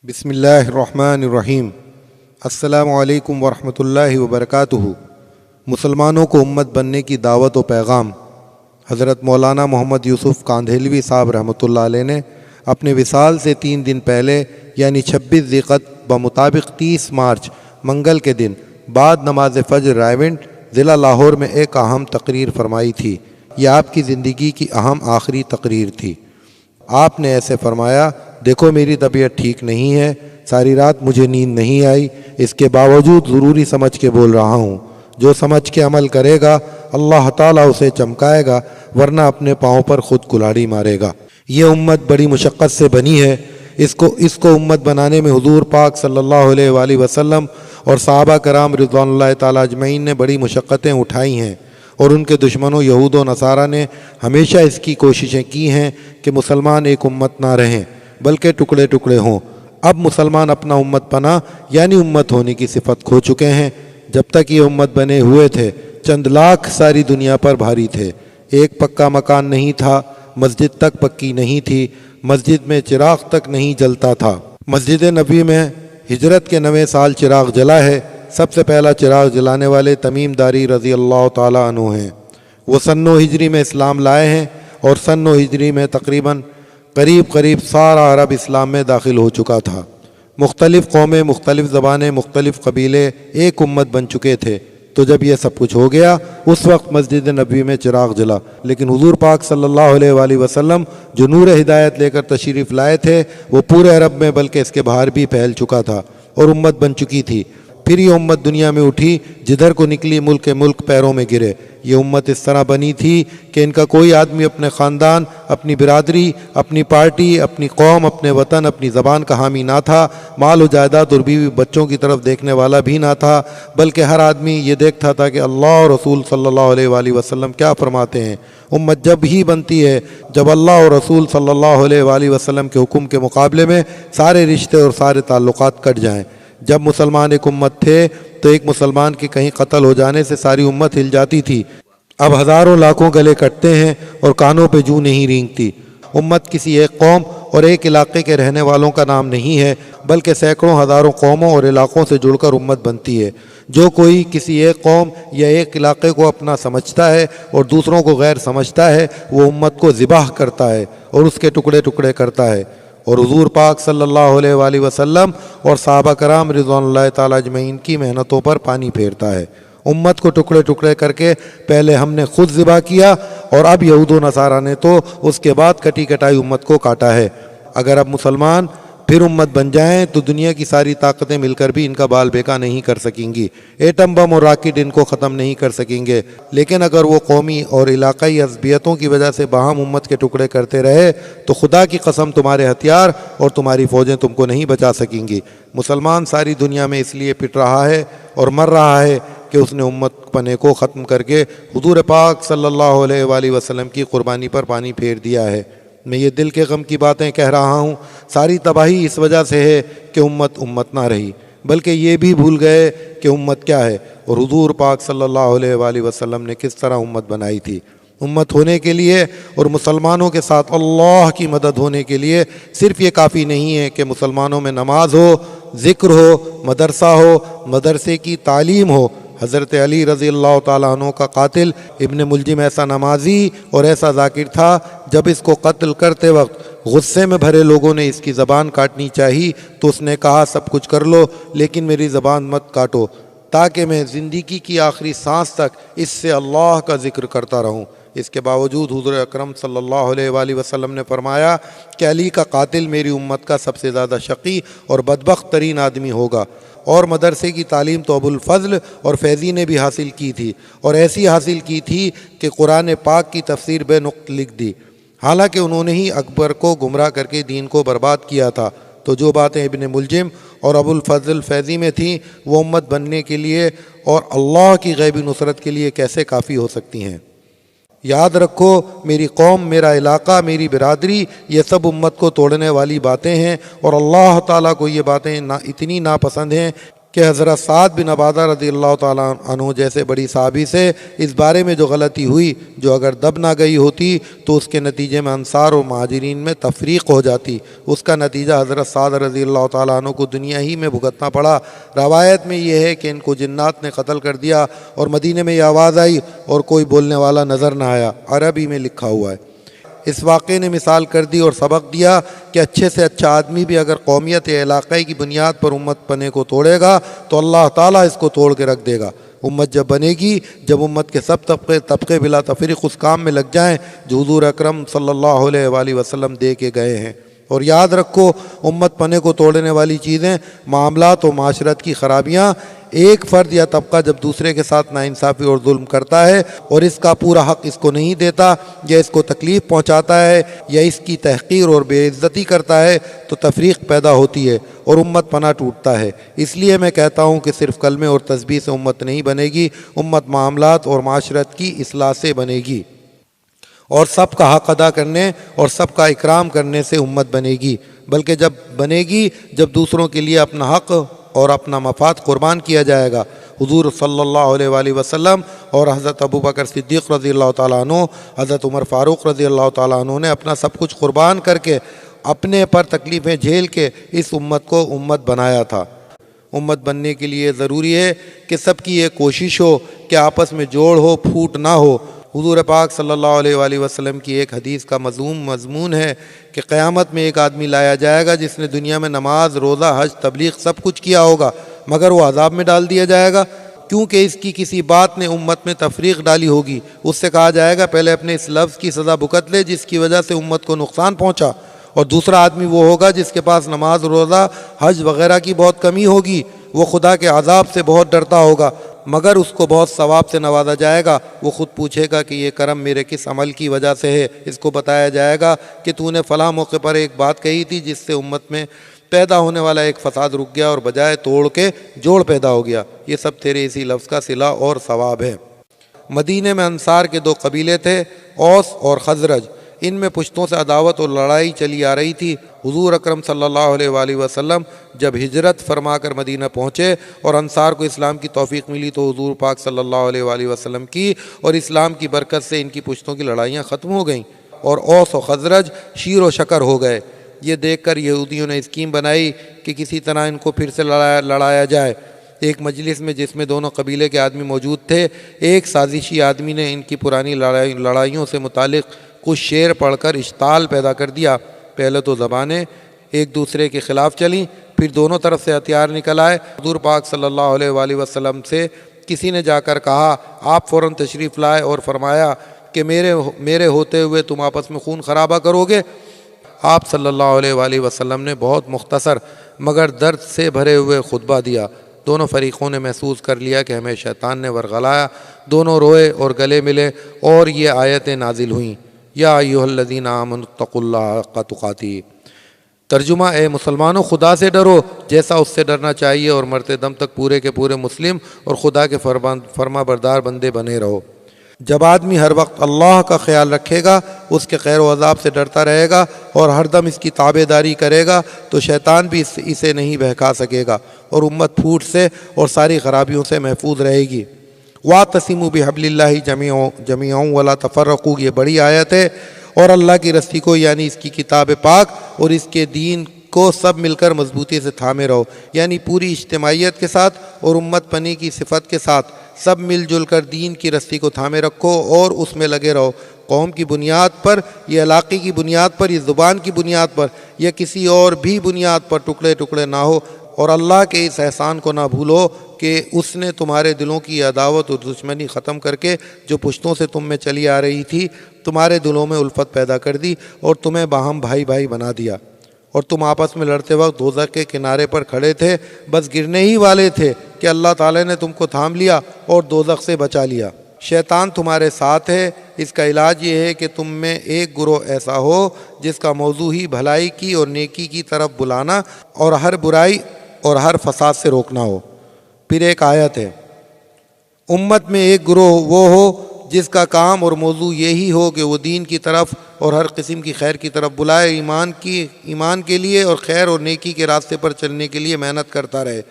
بسم اللہ الرحمن الرحیم۔ السلام علیکم ورحمۃ اللہ وبرکاتہ۔ مسلمانوں کو امت بننے کی دعوت و پیغام۔ حضرت مولانا محمد یوسف کاندھیلوی صاحب رحمۃ اللہ علیہ نے اپنے وصال سے 3 دن پہلے یعنی 26 ذیقعد بمطابق 30 مارچ منگل کے دن بعد نماز فجر رائیونٹ ضلع لاہور میں ایک اہم تقریر فرمائی تھی۔ یہ آپ کی زندگی کی اہم آخری تقریر تھی۔ آپ نے ایسے فرمایا، دیکھو میری طبیعت ٹھیک نہیں ہے، ساری رات مجھے نیند نہیں آئی، اس کے باوجود ضروری سمجھ کے بول رہا ہوں۔ جو سمجھ کے عمل کرے گا اللہ تعالیٰ اسے چمکائے گا، ورنہ اپنے پاؤں پر خود کلاڑی مارے گا۔ یہ امت بڑی مشقت سے بنی ہے۔ اس کو امت بنانے میں حضور پاک صلی اللہ علیہ وآلہ وسلم اور صحابہ کرام رضوان اللہ تعالیٰ اجمعین نے بڑی مشقتیں اٹھائی ہیں، اور ان کے دشمنوں یہود و نصارہ نے ہمیشہ اس کی کوششیں کی ہیں کہ مسلمان ایک امت نہ رہیں بلکہ ٹکڑے ٹکڑے ہوں۔ اب مسلمان اپنا امت پنا یعنی امت ہونے کی صفت کھو چکے ہیں۔ جب تک یہ امت بنے ہوئے تھے چند لاکھ ساری دنیا پر بھاری تھے۔ ایک پکا مکان نہیں تھا، مسجد تک پکی نہیں تھی، مسجد میں چراغ تک نہیں جلتا تھا۔ مسجد نبوی میں ہجرت کے 9ویں سال چراغ جلا ہے۔ سب سے پہلا چراغ جلانے والے تمیم داری رضی اللہ تعالیٰ عنہ ہیں۔ وہ سن 9 ہجری میں اسلام لائے ہیں، اور سن 9 ہجری میں تقریباً قریب سارا عرب اسلام میں داخل ہو چکا تھا۔ مختلف قومیں، مختلف زبانیں، مختلف قبیلے ایک امت بن چکے تھے۔ تو جب یہ سب کچھ ہو گیا اس وقت مسجد نبوی میں چراغ جلا، لیکن حضور پاک صلی اللہ علیہ وآلہ وسلم جو نور ہدایت لے کر تشریف لائے تھے وہ پورے عرب میں بلکہ اس کے باہر بھی پھیل چکا تھا اور امت بن چکی تھی۔ پھر یہ امت دنیا میں اٹھی، جدھر کو نکلی ملک پیروں میں گرے۔ یہ امت اس طرح بنی تھی کہ ان کا کوئی آدمی اپنے خاندان، اپنی برادری، اپنی پارٹی، اپنی قوم، اپنے وطن، اپنی زبان کا حامی نہ تھا، مال و جائیداد اور بیوی بچوں کی طرف دیکھنے والا بھی نہ تھا، بلکہ ہر آدمی یہ دیکھتا تھا کہ اللہ اور رسول صلی اللہ علیہ وآلہ وسلم کیا فرماتے ہیں۔ امت جب ہی بنتی ہے جب اللہ اور رسول صلی اللہ علیہ وآلہ وسلم کے حکم کے مقابلے میں سارے رشتے اور سارے تعلقات کٹ جائیں۔ جب مسلمان ایک امت تھے تو ایک مسلمان کے کہیں قتل ہو جانے سے ساری امت ہل جاتی تھی۔ اب ہزاروں لاکھوں گلے کٹتے ہیں اور کانوں پہ جوں نہیں رینگتی۔ امت کسی ایک قوم اور ایک علاقے کے رہنے والوں کا نام نہیں ہے، بلکہ سینکڑوں ہزاروں قوموں اور علاقوں سے جڑ کر امت بنتی ہے۔ جو کوئی کسی ایک قوم یا ایک علاقے کو اپنا سمجھتا ہے اور دوسروں کو غیر سمجھتا ہے وہ امت کو ذبح کرتا ہے اور اس کے ٹکڑے ٹکڑے کرتا ہے، اور حضور پاک صلی اللہ علیہ وآلہ وسلم اور صحابہ کرام رضوان اللہ تعالیٰ اجمعین کی محنتوں پر پانی پھیرتا ہے۔ امت کو ٹکڑے ٹکڑے کر کے پہلے ہم نے خود ذبح کیا، اور اب یہود و نصارہ نے تو اس کے بعد کٹی کٹائی امت کو کاٹا ہے۔ اگر اب مسلمان پھر امت بن جائیں تو دنیا کی ساری طاقتیں مل کر بھی ان کا بال بیکا نہیں کر سکیں گی، ایٹم بم اور راکٹ ان کو ختم نہیں کر سکیں گے۔ لیکن اگر وہ قومی اور علاقائی عصبیتوں کی وجہ سے باہم امت کے ٹکڑے کرتے رہے تو خدا کی قسم تمہارے ہتھیار اور تمہاری فوجیں تم کو نہیں بچا سکیں گی۔ مسلمان ساری دنیا میں اس لیے پٹ رہا ہے اور مر رہا ہے کہ اس نے امت پنے کو ختم کر کے حضور پاک صلی اللہ علیہ وآلہ وسلم کی قربانی پر پانی پھیر دیا ہے۔ میں یہ دل کے غم کی باتیں کہہ رہا ہوں۔ ساری تباہی اس وجہ سے ہے کہ امت نہ رہی، بلکہ یہ بھی بھول گئے کہ امت کیا ہے اور حضور پاک صلی اللہ علیہ وآلہ وسلم نے کس طرح امت بنائی تھی۔ امت ہونے کے لیے اور مسلمانوں کے ساتھ اللہ کی مدد ہونے کے لیے صرف یہ کافی نہیں ہے کہ مسلمانوں میں نماز ہو، ذکر ہو، مدرسہ ہو، مدرسے کی تعلیم ہو۔ حضرت علی رضی اللہ تعالیٰ عنہ کا قاتل ابن ملجم ایسا نمازی اور ایسا ذاکر تھا، جب اس کو قتل کرتے وقت غصے میں بھرے لوگوں نے اس کی زبان کاٹنی چاہی تو اس نے کہا سب کچھ کر لو لیکن میری زبان مت کاٹو، تاکہ میں زندگی کی آخری سانس تک اس سے اللہ کا ذکر کرتا رہوں۔ اس کے باوجود حضور اکرم صلی اللہ علیہ وآلہ وسلم نے فرمایا کہ علی کا قاتل میری امت کا سب سے زیادہ شقی اور بدبخت ترین آدمی ہوگا۔ اور مدرسے کی تعلیم تو ابو الفضل اور فیضی نے بھی حاصل کی تھی، اور ایسی حاصل کی تھی کہ قرآن پاک کی تفسیر بے نقط لکھ دی، حالانکہ انہوں نے ہی اکبر کو گمراہ کر کے دین کو برباد کیا تھا۔ تو جو باتیں ابن ملجم اور ابو الفضل فیضی میں تھیں وہ امت بننے کے لیے اور اللہ کی غیبی نصرت کے لیے کیسے کافی ہو سکتی ہیں؟ یاد رکھو، میری قوم، میرا علاقہ، میری برادری، یہ سب امت کو توڑنے والی باتیں ہیں، اور اللہ تعالیٰ کو یہ باتیں اتنی ناپسند ہیں کہ حضرت سعد بن عبادہ رضی اللہ تعالیٰ عنہ جیسے بڑی صحابی سے اس بارے میں جو غلطی ہوئی جو اگر دب نہ گئی ہوتی تو اس کے نتیجے میں انصار اور مہاجرین میں تفریق ہو جاتی، اس کا نتیجہ حضرت سعد رضی اللہ تعالیٰ عنہ کو دنیا ہی میں بھگتنا پڑا۔ روایت میں یہ ہے کہ ان کو جنات نے قتل کر دیا اور مدینے میں یہ آواز آئی اور کوئی بولنے والا نظر نہ آیا، عربی میں لکھا ہوا ہے۔ اس واقعے نے مثال کر دی اور سبق دیا کہ اچھے سے اچھا آدمی بھی اگر قومیت یا علاقے کی بنیاد پر امت پنے کو توڑے گا تو اللہ تعالیٰ اس کو توڑ کے رکھ دے گا۔ امت جب بنے گی، جب امت کے سب طبقے بلا تفریق اس کام میں لگ جائیں جو حضور اکرم صلی اللہ علیہ وآلہ وسلم دے کے گئے ہیں۔ اور یاد رکھو، امت پنے کو توڑنے والی چیزیں معاملات و معاشرت کی خرابیاں، ایک فرد یا طبقہ جب دوسرے کے ساتھ ناانصافی اور ظلم کرتا ہے اور اس کا پورا حق اس کو نہیں دیتا یا اس کو تکلیف پہنچاتا ہے یا اس کی تحقیر اور بے عزتی کرتا ہے تو تفریق پیدا ہوتی ہے اور امت پناہ ٹوٹتا ہے۔ اس لیے میں کہتا ہوں کہ صرف کلمے اور تسبیح سے امت نہیں بنے گی، امت معاملات اور معاشرت کی اصلاح سے بنے گی، اور سب کا حق ادا کرنے اور سب کا اکرام کرنے سے امت بنے گی۔ بلکہ جب بنے گی جب دوسروں کے لیے اپنا حق اور اپنا مفاد قربان کیا جائے گا۔ حضور صلی اللہ علیہ وآلہ وسلم اور حضرت ابوبکر صدیق رضی اللہ تعالیٰ عنہ، حضرت عمر فاروق رضی اللہ تعالیٰ عنہ نے اپنا سب کچھ قربان کر کے، اپنے پر تکلیفیں جھیل کے اس امت کو امت بنایا تھا۔ امت بننے کے لیے ضروری ہے کہ سب کی یہ کوشش ہو کہ آپس میں جوڑ ہو، پھوٹ نہ ہو۔ حضور پاک صلی اللہ علیہ وآلہ وسلم کی ایک حدیث کا مضمون ہے کہ قیامت میں ایک آدمی لایا جائے گا جس نے دنیا میں نماز، روزہ، حج، تبلیغ سب کچھ کیا ہوگا، مگر وہ عذاب میں ڈال دیا جائے گا کیونکہ اس کی کسی بات نے امت میں تفریق ڈالی ہوگی۔ اس سے کہا جائے گا پہلے اپنے اس لفظ کی سزا بھگت لے جس کی وجہ سے امت کو نقصان پہنچا، اور دوسرا آدمی وہ ہوگا جس کے پاس نماز، روزہ، حج وغیرہ کی بہت کمی ہوگی، وہ خدا کے عذاب سے بہت ڈرتا ہوگا مگر اس کو بہت ثواب سے نوازا جائے گا۔ وہ خود پوچھے گا کہ یہ کرم میرے کس عمل کی وجہ سے ہے۔ اس کو بتایا جائے گا کہ تو نے فلاں موقع پر ایک بات کہی تھی جس سے امت میں پیدا ہونے والا ایک فساد رک گیا اور بجائے توڑ کے جوڑ پیدا ہو گیا، یہ سب تیرے اسی لفظ کا صلہ اور ثواب ہے۔ مدینے میں انصار کے دو قبیلے تھے، اوس اور خزرج، ان میں پشتوں سے عداوت اور لڑائی چلی آ رہی تھی۔ حضور اکرم صلی اللہ علیہ وآلہ وسلم جب ہجرت فرما کر مدینہ پہنچے اور انصار کو اسلام کی توفیق ملی تو حضور پاک صلی اللہ علیہ وآلہ وسلم کی اور اسلام کی برکت سے ان کی پشتوں کی لڑائیاں ختم ہو گئیں اور اوس و خزرج شیر و شکر ہو گئے۔ یہ دیکھ کر یہودیوں نے اسکیم بنائی کہ کسی طرح ان کو پھر سے لڑایا جائے۔ ایک مجلس میں جس میں دونوں قبیلے کے آدمی موجود تھے، ایک سازشی آدمی نے ان کی پرانی لڑائیوں سے متعلق کچھ شعر پڑھ کر اشتعال پیدا کر دیا۔ پہلے تو زبانیں ایک دوسرے کے خلاف چلیں، پھر دونوں طرف سے ہتھیار نکل آئے۔ حضور پاک صلی اللہ علیہ وآلہ وسلم سے کسی نے جا کر کہا، آپ فوراً تشریف لائے اور فرمایا کہ میرے ہوتے ہوئے تم آپس میں خون خرابہ کرو گے۔ آپ صلی اللہ علیہ وآلہ وسلم نے بہت مختصر مگر درد سے بھرے ہوئے خطبہ دیا۔ دونوں فریقوں نے محسوس کر لیا کہ ہمیں شیطان نے ورغلایا، دونوں روئے اور گلے ملے اور یہ آیتیں نازل ہوئیں، یا ایھا الذین آمنوا اتقوا اللہ حق تقاتہ۔ ترجمہ، اے مسلمانوں خدا سے ڈرو جیسا اس سے ڈرنا چاہیے اور مرتے دم تک پورے کے پورے مسلم اور خدا کے فرما بردار بندے بنے رہو۔ جب آدمی ہر وقت اللہ کا خیال رکھے گا، اس کے خیر و عذاب سے ڈرتا رہے گا اور ہر دم اس کی تابع داری کرے گا تو شیطان بھی اسے نہیں بہکا سکے گا اور امت پھوٹ سے اور ساری خرابیوں سے محفوظ رہے گی۔ وَاعْتَصِمُوا بِحَبْلِ اللَّهِ جَمِيعًا وَلَا تَفَرَّقُوا، یہ بڑی آیت ہے، اور اللہ کی رسی کو یعنی اس کی کتاب پاک اور اس کے دین کو سب مل کر مضبوطی سے تھامے رہو، یعنی پوری اجتماعیت کے ساتھ اور امت پنی کی صفت کے ساتھ سب مل جل کر دین کی رسی کو تھامے رکھو اور اس میں لگے رہو۔ قوم کی بنیاد پر، یہ علاقے کی بنیاد پر، یہ زبان کی بنیاد پر یا کسی اور بھی بنیاد پر ٹکڑے ٹکڑے نہ ہو، اور اللہ کے اس احسان کو نہ بھولو کہ اس نے تمہارے دلوں کی عداوت اور دشمنی ختم کر کے جو پشتوں سے تم میں چلی آ رہی تھی، تمہارے دلوں میں الفت پیدا کر دی اور تمہیں باہم بھائی بھائی بنا دیا، اور تم آپس میں لڑتے وقت دوزخ کے کنارے پر کھڑے تھے، بس گرنے ہی والے تھے کہ اللہ تعالیٰ نے تم کو تھام لیا اور دوزخ سے بچا لیا۔ شیطان تمہارے ساتھ ہے، اس کا علاج یہ ہے کہ تم میں ایک گروہ ایسا ہو جس کا موضوع ہی بھلائی کی اور نیکی کی طرف بلانا اور ہر برائی اور ہر فساد سے روکنا ہو۔ پھر ایک آیت ہے، امت میں ایک گروہ وہ ہو جس کا کام اور موضوع یہی ہو کہ وہ دین کی طرف اور ہر قسم کی خیر کی طرف بلائے، ایمان کے لیے اور خیر اور نیکی کے راستے پر چلنے کے لیے محنت کرتا رہے۔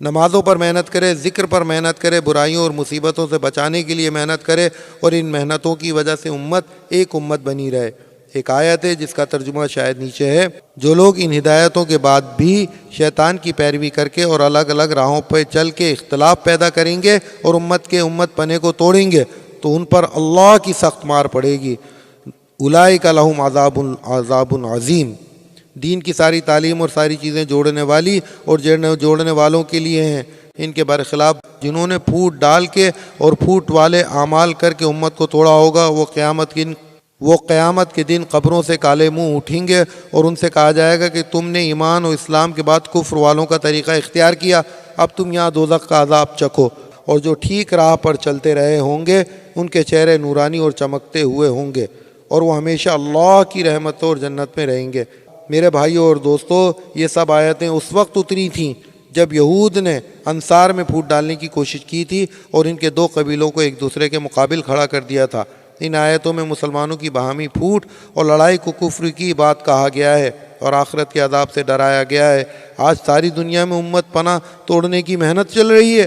نمازوں پر محنت کرے، ذکر پر محنت کرے، برائیوں اور مصیبتوں سے بچانے کے لیے محنت کرے، اور ان محنتوں کی وجہ سے امت ایک امت بنی رہے۔ ایک آیت ہے جس کا ترجمہ شاید نیچے ہے: جو لوگ ان ہدایتوں کے بعد بھی شیطان کی پیروی کر کے اور الگ الگ راہوں پہ چل کے اختلاف پیدا کریں گے اور امت کے امت پنے کو توڑیں گے تو ان پر اللہ کی سخت مار پڑے گی۔ اولئک لہم عذاب عظیم۔ دین کی ساری تعلیم اور ساری چیزیں جوڑنے والی اور جوڑنے والوں کے لیے ہیں۔ ان کے برخلاف جنہوں نے پھوٹ ڈال کے اور پھوٹ والے اعمال کر کے امت کو توڑا ہوگا، وہ قیامت کے دن قبروں سے کالے منہ اٹھیں گے اور ان سے کہا جائے گا کہ تم نے ایمان اور اسلام کے بعد کفر والوں کا طریقہ اختیار کیا، اب تم یہاں دوزخ کا عذاب چکھو۔ اور جو ٹھیک راہ پر چلتے رہے ہوں گے ان کے چہرے نورانی اور چمکتے ہوئے ہوں گے، اور وہ ہمیشہ اللہ کی رحمتوں اور جنت میں رہیں گے۔ میرے بھائیوں اور دوستو، یہ سب آیتیں اس وقت اتری تھیں جب یہود نے انصار میں پھوٹ ڈالنے کی کوشش کی تھی اور ان کے دو قبیلوں کو ایک دوسرے کے مقابل کھڑا کر دیا تھا۔ ان آیتوں میں مسلمانوں کی باہمی پھوٹ اور لڑائی کو کفر کی بات کہا گیا ہے اور آخرت کے عذاب سے ڈرایا گیا ہے۔ آج ساری دنیا میں امت پناہ توڑنے کی محنت چل رہی ہے۔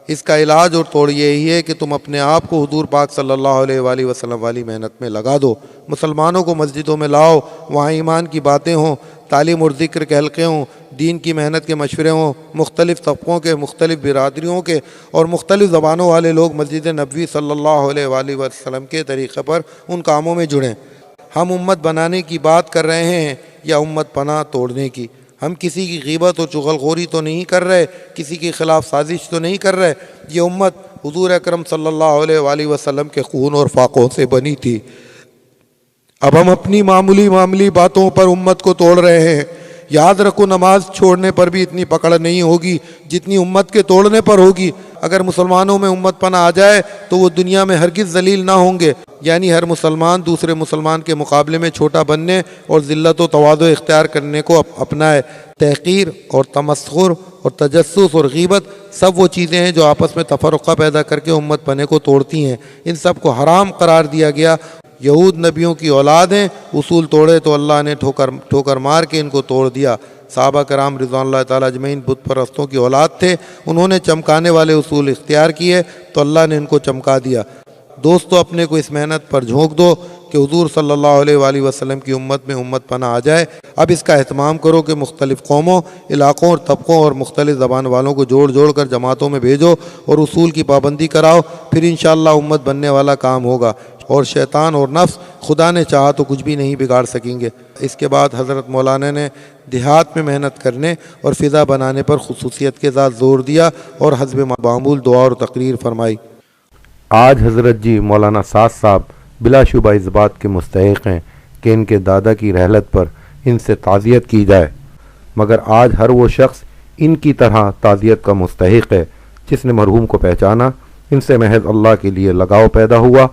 اس کا علاج اور توڑ یہی ہے کہ تم اپنے آپ کو حضور پاک صلی اللہ علیہ وآلہ وسلم والی محنت میں لگا دو۔ مسلمانوں کو مسجدوں میں لاؤ، وہاں ایمان کی باتیں ہوں، تعلیم اور ذکر کے حلقے ہوں، دین کی محنت کے مشورے ہوں، مختلف طبقوں کے، مختلف برادریوں کے اور مختلف زبانوں والے لوگ مسجد نبوی صلی اللہ علیہ وآلہ وسلم کے طریقے پر ان کاموں میں جڑیں۔ ہم امت بنانے کی بات کر رہے ہیں یا امت پناہ توڑنے کی؟ ہم کسی کی غیبت اور چغل خوری تو نہیں کر رہے، کسی کے خلاف سازش تو نہیں کر رہے۔ یہ امت حضور اکرم صلی اللہ علیہ وآلہ وسلم کے خون اور فاقوں سے بنی تھی۔ اب ہم اپنی معمولی باتوں پر امت کو توڑ رہے ہیں۔ یاد رکھو، نماز چھوڑنے پر بھی اتنی پکڑ نہیں ہوگی جتنی امت کے توڑنے پر ہوگی۔ اگر مسلمانوں میں امت پناہ آ جائے تو وہ دنیا میں ہرگز ذلیل نہ ہوں گے، یعنی ہر مسلمان دوسرے مسلمان کے مقابلے میں چھوٹا بننے اور ذلت و تواضع اختیار کرنے کو اپنائے۔ تحقیر اور تمسخر اور تجسس اور غیبت سب وہ چیزیں ہیں جو آپس میں تفرقہ پیدا کر کے امت پنے کو توڑتی ہیں۔ ان سب کو حرام قرار دیا گیا۔ یہود نبیوں کی اولاد ہیں، اصول توڑے تو اللہ نے ٹھوکر مار کے ان کو توڑ دیا۔ صحابہ کرام رضوان اللہ تعالیٰ اجمعین بت پرستوں کی اولاد تھے، انہوں نے چمکانے والے اصول اختیار کیے تو اللہ نے ان کو چمکا دیا۔ دوستو، اپنے کو اس محنت پر جھونک دو کہ حضور صلی اللہ علیہ وآلہ وسلم کی امت میں امت پناہ آ جائے۔ اب اس کا اہتمام کرو کہ مختلف قوموں، علاقوں اور طبقوں اور مختلف زبان والوں کو جوڑ کر جماعتوں میں بھیجو اور اصول کی پابندی کراؤ، پھر انشاءاللہ امت بننے والا کام ہوگا، اور شیطان اور نفس خدا نے چاہا تو کچھ بھی نہیں بگاڑ سکیں گے۔ اس کے بعد حضرت مولانا نے دیہات میں محنت کرنے اور فضا بنانے پر خصوصیت کے ساتھ زور دیا اور حسب معمول دعا اور تقریر فرمائی۔ آج حضرت جی مولانا سعد صاحب بلا شبہ اس بات کے مستحق ہیں کہ ان کے دادا کی رحلت پر ان سے تعزیت کی جائے، مگر آج ہر وہ شخص ان کی طرح تعزیت کا مستحق ہے جس نے مرحوم کو پہچانا، ان سے محض اللہ کے لیے لگاؤ پیدا ہوا،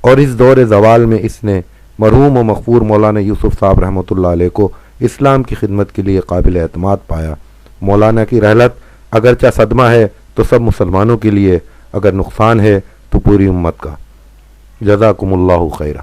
اور اس دور زوال میں اس نے مرحوم و مغفور مولانا یوسف صاحب رحمۃ اللہ علیہ کو اسلام کی خدمت کے لیے قابل اعتماد پایا۔ مولانا کی رحلت اگرچہ صدمہ ہے تو سب مسلمانوں کے لیے، اگر نقصان ہے تو پوری امت کا۔ جزاکم اللہ خیرہ۔